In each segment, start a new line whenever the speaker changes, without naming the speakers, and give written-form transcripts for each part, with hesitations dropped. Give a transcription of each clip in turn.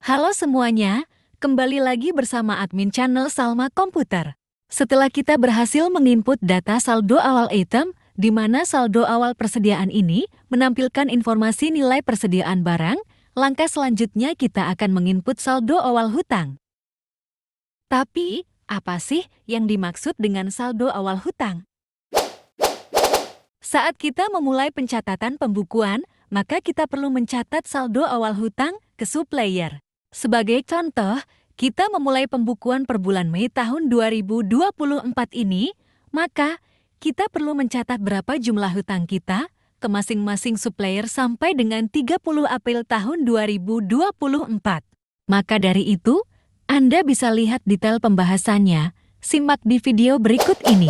Halo semuanya, kembali lagi bersama admin channel Salma Komputer. Setelah kita berhasil menginput data saldo awal item, di mana saldo awal persediaan ini menampilkan informasi nilai persediaan barang, langkah selanjutnya kita akan menginput saldo awal hutang. Tapi, apa sih yang dimaksud dengan saldo awal hutang? Saat kita memulai pencatatan pembukuan, maka kita perlu mencatat saldo awal hutang ke supplier. Sebagai contoh, kita memulai pembukuan per bulan Mei tahun 2024 ini, maka kita perlu mencatat berapa jumlah hutang kita ke masing-masing supplier sampai dengan 30 April tahun 2024. Maka dari itu, Anda bisa lihat detail pembahasannya, simak di video berikut ini.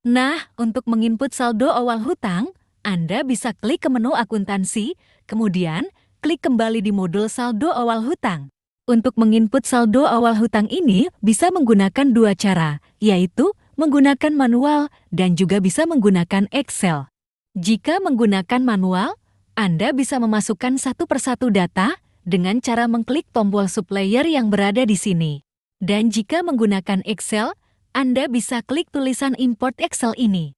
Nah, untuk menginput saldo awal hutang, Anda bisa klik ke menu akuntansi, kemudian klik kembali di modul saldo awal hutang. Untuk menginput saldo awal hutang ini bisa menggunakan dua cara, yaitu menggunakan manual dan juga bisa menggunakan Excel. Jika menggunakan manual, Anda bisa memasukkan satu persatu data dengan cara mengklik tombol supplier yang berada di sini. Dan jika menggunakan Excel, Anda bisa klik tulisan import Excel ini.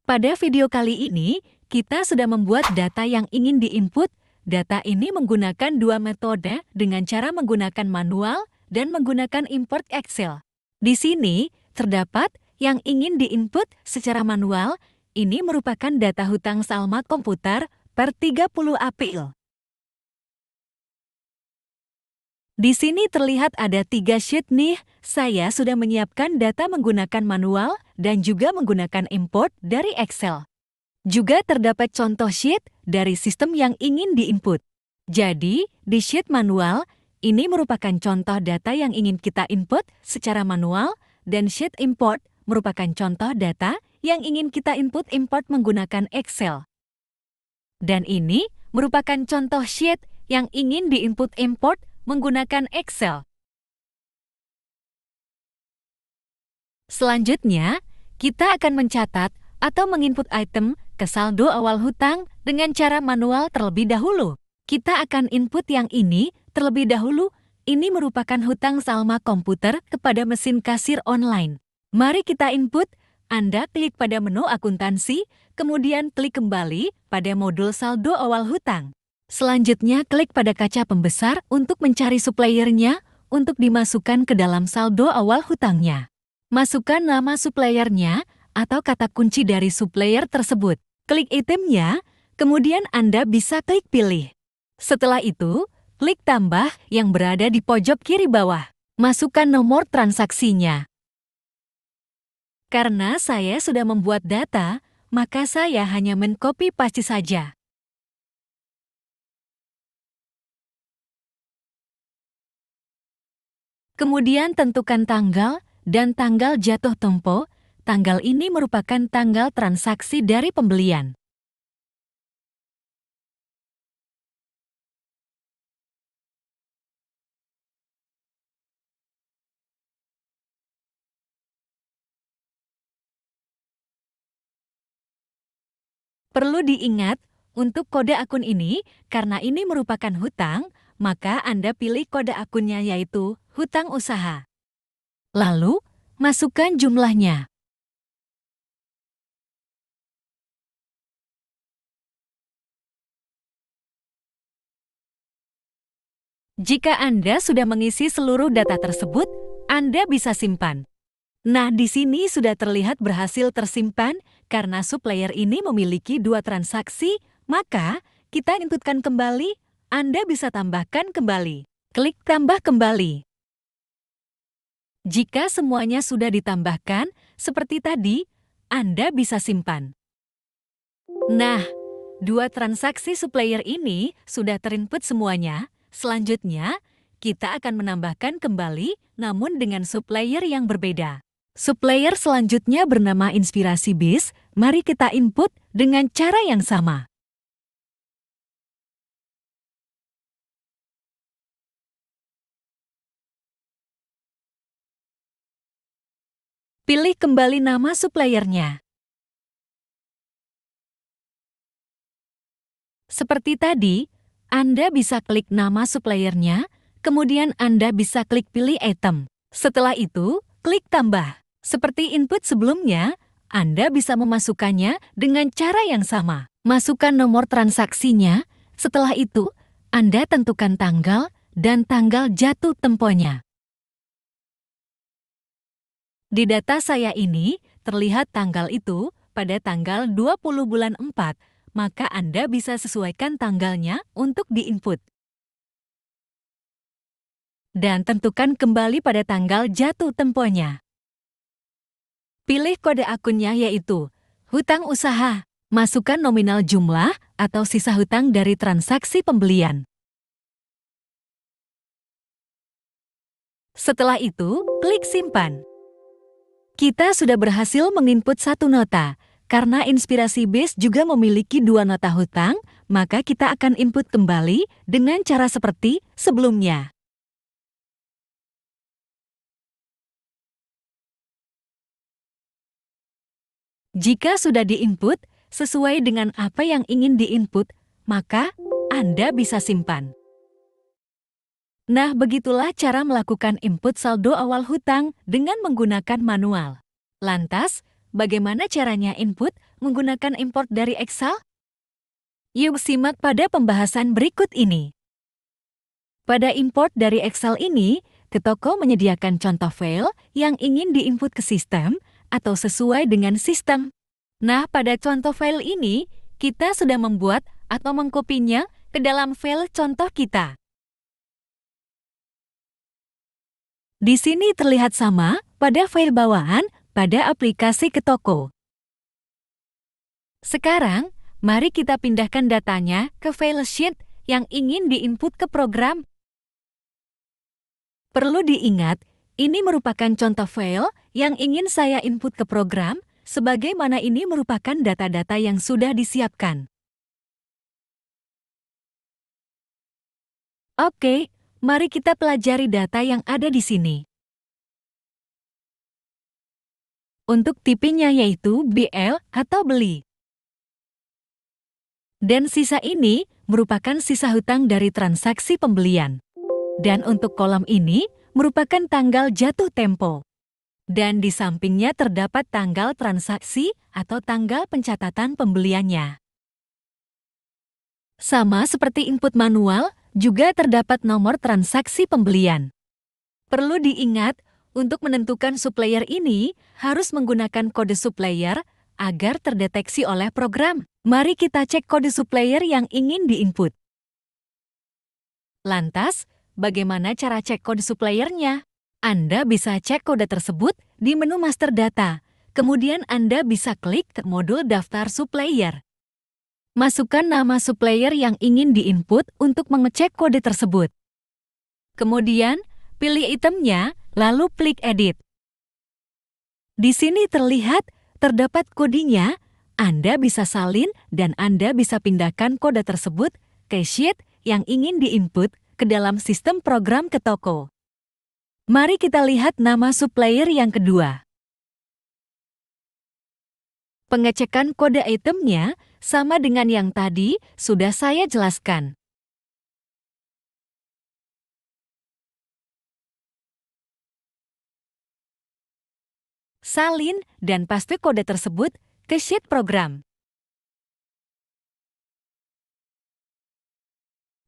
Pada video kali ini, kita sudah membuat data yang ingin diinput. Data ini menggunakan dua metode dengan cara menggunakan manual dan menggunakan import Excel. Di sini, terdapat yang ingin diinput secara manual, ini merupakan data hutang Salma Komputer per 30 April. Di sini terlihat ada 3 sheet nih. Saya sudah menyiapkan data menggunakan manual dan juga menggunakan import dari Excel. Juga terdapat contoh sheet dari sistem yang ingin diinput. Jadi, di sheet manual, ini merupakan contoh data yang ingin kita input secara manual, dan sheet import merupakan contoh data yang ingin kita import menggunakan Excel. Dan ini merupakan contoh sheet yang ingin diinput import menggunakan Excel. Selanjutnya, kita akan mencatat atau menginput item ke saldo awal hutang dengan cara manual terlebih dahulu. Kita akan input yang ini terlebih dahulu. Ini merupakan hutang Salma Komputer kepada mesin kasir online. Mari kita input. Anda klik pada menu akuntansi, kemudian klik kembali pada modul saldo awal hutang. Selanjutnya, klik pada kaca pembesar untuk mencari suppliernya untuk dimasukkan ke dalam saldo awal hutangnya. Masukkan nama suppliernya atau kata kunci dari supplier tersebut. Klik itemnya, kemudian Anda bisa klik pilih. Setelah itu, klik tambah yang berada di pojok kiri bawah. Masukkan nomor transaksinya. Karena saya sudah membuat data, maka saya hanya men-copy paste saja. Kemudian tentukan tanggal dan tanggal jatuh tempo. Tanggal ini merupakan tanggal transaksi dari pembelian. Perlu diingat, untuk kode akun ini, karena ini merupakan hutang, maka Anda pilih kode akunnya yaitu hutang usaha. Lalu, masukkan jumlahnya. Jika Anda sudah mengisi seluruh data tersebut, Anda bisa simpan. Nah, di sini sudah terlihat berhasil tersimpan karena supplier ini memiliki dua transaksi, maka kita inputkan kembali, Anda bisa tambahkan kembali. Klik tambah kembali. Jika semuanya sudah ditambahkan, seperti tadi, Anda bisa simpan. Nah, dua transaksi supplier ini sudah terinput semuanya. Selanjutnya, kita akan menambahkan kembali, namun dengan supplier yang berbeda. Supplier selanjutnya bernama Inspirasi Biz. Mari kita input dengan cara yang sama. Pilih kembali nama suppliernya. Seperti tadi, Anda bisa klik nama suppliernya, Kemudian Anda bisa klik pilih item. Setelah itu, klik tambah. Seperti input sebelumnya, Anda bisa memasukkannya dengan cara yang sama. Masukkan nomor transaksinya, setelah itu, Anda tentukan tanggal dan tanggal jatuh temponya. Di data saya ini, terlihat tanggal itu pada tanggal 20 bulan 4, maka Anda bisa sesuaikan tanggalnya untuk diinput. Dan tentukan kembali pada tanggal jatuh temponya. Pilih kode akunnya yaitu hutang usaha. Masukkan nominal jumlah atau sisa hutang dari transaksi pembelian. Setelah itu, klik simpan. Kita sudah berhasil menginput satu nota. Karena Inspirasi Base juga memiliki dua nota hutang, maka kita akan input kembali dengan cara seperti sebelumnya. Jika sudah diinput, sesuai dengan apa yang ingin diinput, maka Anda bisa simpan. Nah, begitulah cara melakukan input saldo awal hutang dengan menggunakan manual. Lantas, bagaimana caranya input menggunakan import dari Excel? Yuk simak pada pembahasan berikut ini. Pada import dari Excel ini, Ketoko menyediakan contoh file yang ingin diinput ke sistem atau sesuai dengan sistem. Nah, pada contoh file ini, kita sudah membuat atau mengkopinya ke dalam file contoh kita. Di sini terlihat sama pada file bawaan pada aplikasi Ketoko. Sekarang, mari kita pindahkan datanya ke file sheet yang ingin diinput ke program. Perlu diingat, ini merupakan contoh file yang ingin saya input ke program, sebagaimana ini merupakan data-data yang sudah disiapkan. Oke, mari kita pelajari data yang ada di sini. Untuk tipenya yaitu BL atau beli. Dan sisa ini merupakan sisa hutang dari transaksi pembelian. Dan untuk kolom ini merupakan tanggal jatuh tempo. Dan di sampingnya terdapat tanggal transaksi atau tanggal pencatatan pembeliannya. Sama seperti input manual, juga terdapat nomor transaksi pembelian. Perlu diingat, untuk menentukan supplier ini harus menggunakan kode supplier agar terdeteksi oleh program. Mari kita cek kode supplier yang ingin diinput. Lantas, bagaimana cara cek kode suppliernya? Anda bisa cek kode tersebut di menu Master Data. Kemudian Anda bisa klik ke modul Daftar Supplier. Masukkan nama supplier yang ingin diinput untuk mengecek kode tersebut. Kemudian, pilih itemnya, lalu klik Edit. Di sini terlihat terdapat kodenya. Anda bisa salin dan Anda bisa pindahkan kode tersebut ke sheet yang ingin diinput ke dalam sistem program Ketoko. Mari kita lihat nama supplier yang kedua. Pengecekan kode itemnya sama dengan yang tadi sudah saya jelaskan. Salin dan paste kode tersebut ke sheet program.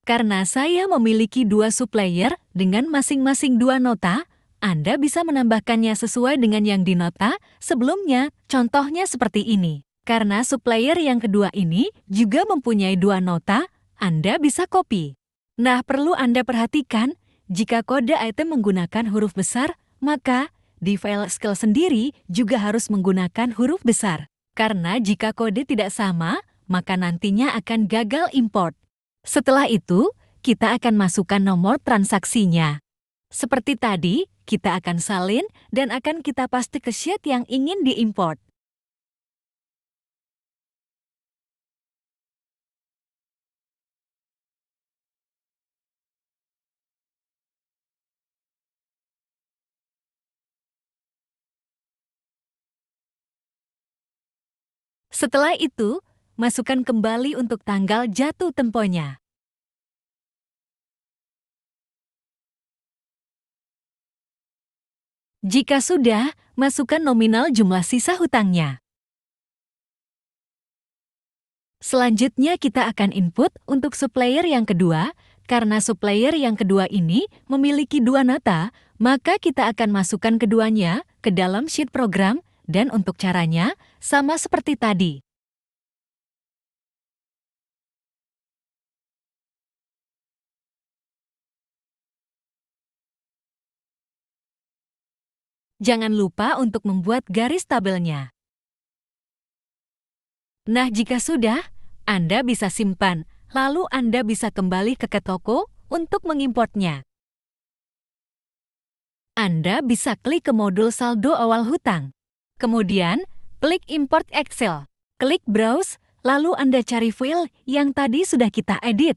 Karena saya memiliki dua supplier dengan masing-masing dua nota, Anda bisa menambahkannya sesuai dengan yang di nota sebelumnya, contohnya seperti ini. Karena supplier yang kedua ini juga mempunyai dua nota, Anda bisa copy. Nah, perlu Anda perhatikan, jika kode item menggunakan huruf besar, maka di file Excel sendiri juga harus menggunakan huruf besar. Karena jika kode tidak sama, maka nantinya akan gagal import. Setelah itu, kita akan masukkan nomor transaksinya. Seperti tadi, kita akan salin dan akan kita paste ke sheet yang ingin diimport. Setelah itu, masukkan kembali untuk tanggal jatuh temponya. Jika sudah, masukkan nominal jumlah sisa hutangnya. Selanjutnya kita akan input untuk supplier yang kedua. Karena supplier yang kedua ini memiliki dua nata, maka kita akan masukkan keduanya ke dalam sheet program, dan untuk caranya sama seperti tadi. Jangan lupa untuk membuat garis tabelnya. Nah, jika sudah, Anda bisa simpan, lalu Anda bisa kembali ke toko untuk mengimportnya. Anda bisa klik ke modul saldo awal hutang. Kemudian, klik Import Excel. Klik Browse, lalu Anda cari file yang tadi sudah kita edit.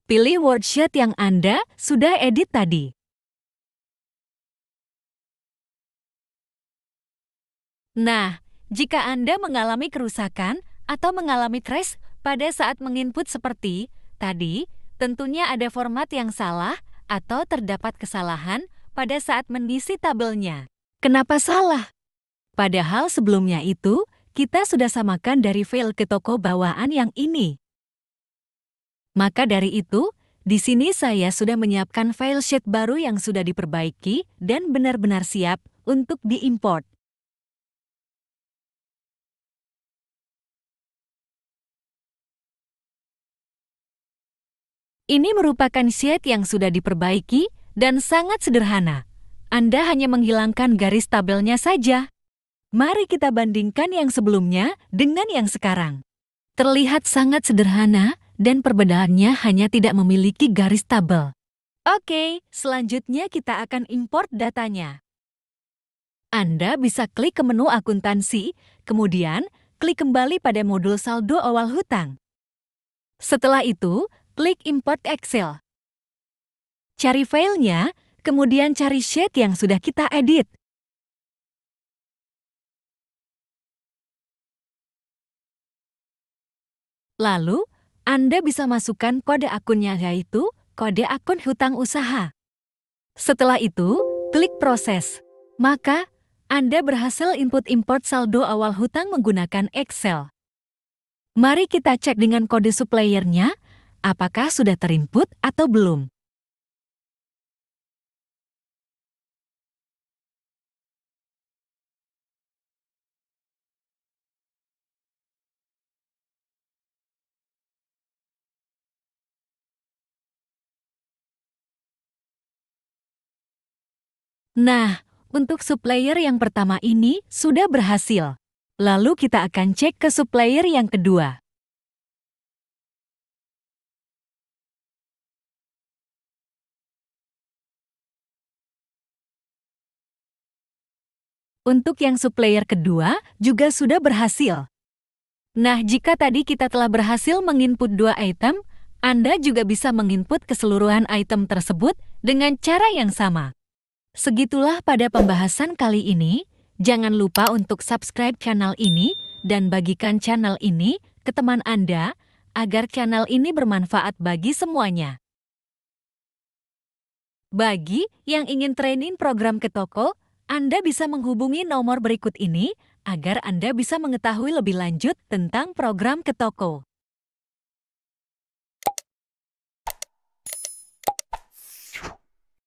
Pilih worksheet yang Anda sudah edit tadi. Nah, jika Anda mengalami kerusakan atau mengalami crash pada saat menginput seperti tadi, tentunya ada format yang salah atau terdapat kesalahan pada saat mengisi tabelnya. Kenapa salah? Padahal sebelumnya itu, kita sudah samakan dari file ke toko bawaan yang ini. Maka dari itu, di sini saya sudah menyiapkan file sheet baru yang sudah diperbaiki dan benar-benar siap untuk diimport. Ini merupakan sheet yang sudah diperbaiki dan sangat sederhana. Anda hanya menghilangkan garis tabelnya saja. Mari kita bandingkan yang sebelumnya dengan yang sekarang. Terlihat sangat sederhana dan perbedaannya hanya tidak memiliki garis tabel. Oke, selanjutnya kita akan import datanya. Anda bisa klik ke menu akuntansi, kemudian klik kembali pada modul saldo awal hutang. Setelah itu, klik Import Excel. Cari filenya, kemudian cari sheet yang sudah kita edit. Lalu, Anda bisa masukkan kode akunnya, yaitu kode akun hutang usaha. Setelah itu, klik Proses. Maka, Anda berhasil input import saldo awal hutang menggunakan Excel. Mari kita cek dengan kode suppliernya, apakah sudah terinput atau belum. Nah, untuk supplier yang pertama ini sudah berhasil. Lalu kita akan cek ke supplier yang kedua. Untuk yang supplier kedua juga sudah berhasil. Nah, jika tadi kita telah berhasil menginput dua item, Anda juga bisa menginput keseluruhan item tersebut dengan cara yang sama. Segitulah pada pembahasan kali ini. Jangan lupa untuk subscribe channel ini dan bagikan channel ini ke teman Anda agar channel ini bermanfaat bagi semuanya. Bagi yang ingin training program ke toko, Anda bisa menghubungi nomor berikut ini agar Anda bisa mengetahui lebih lanjut tentang program ke toko.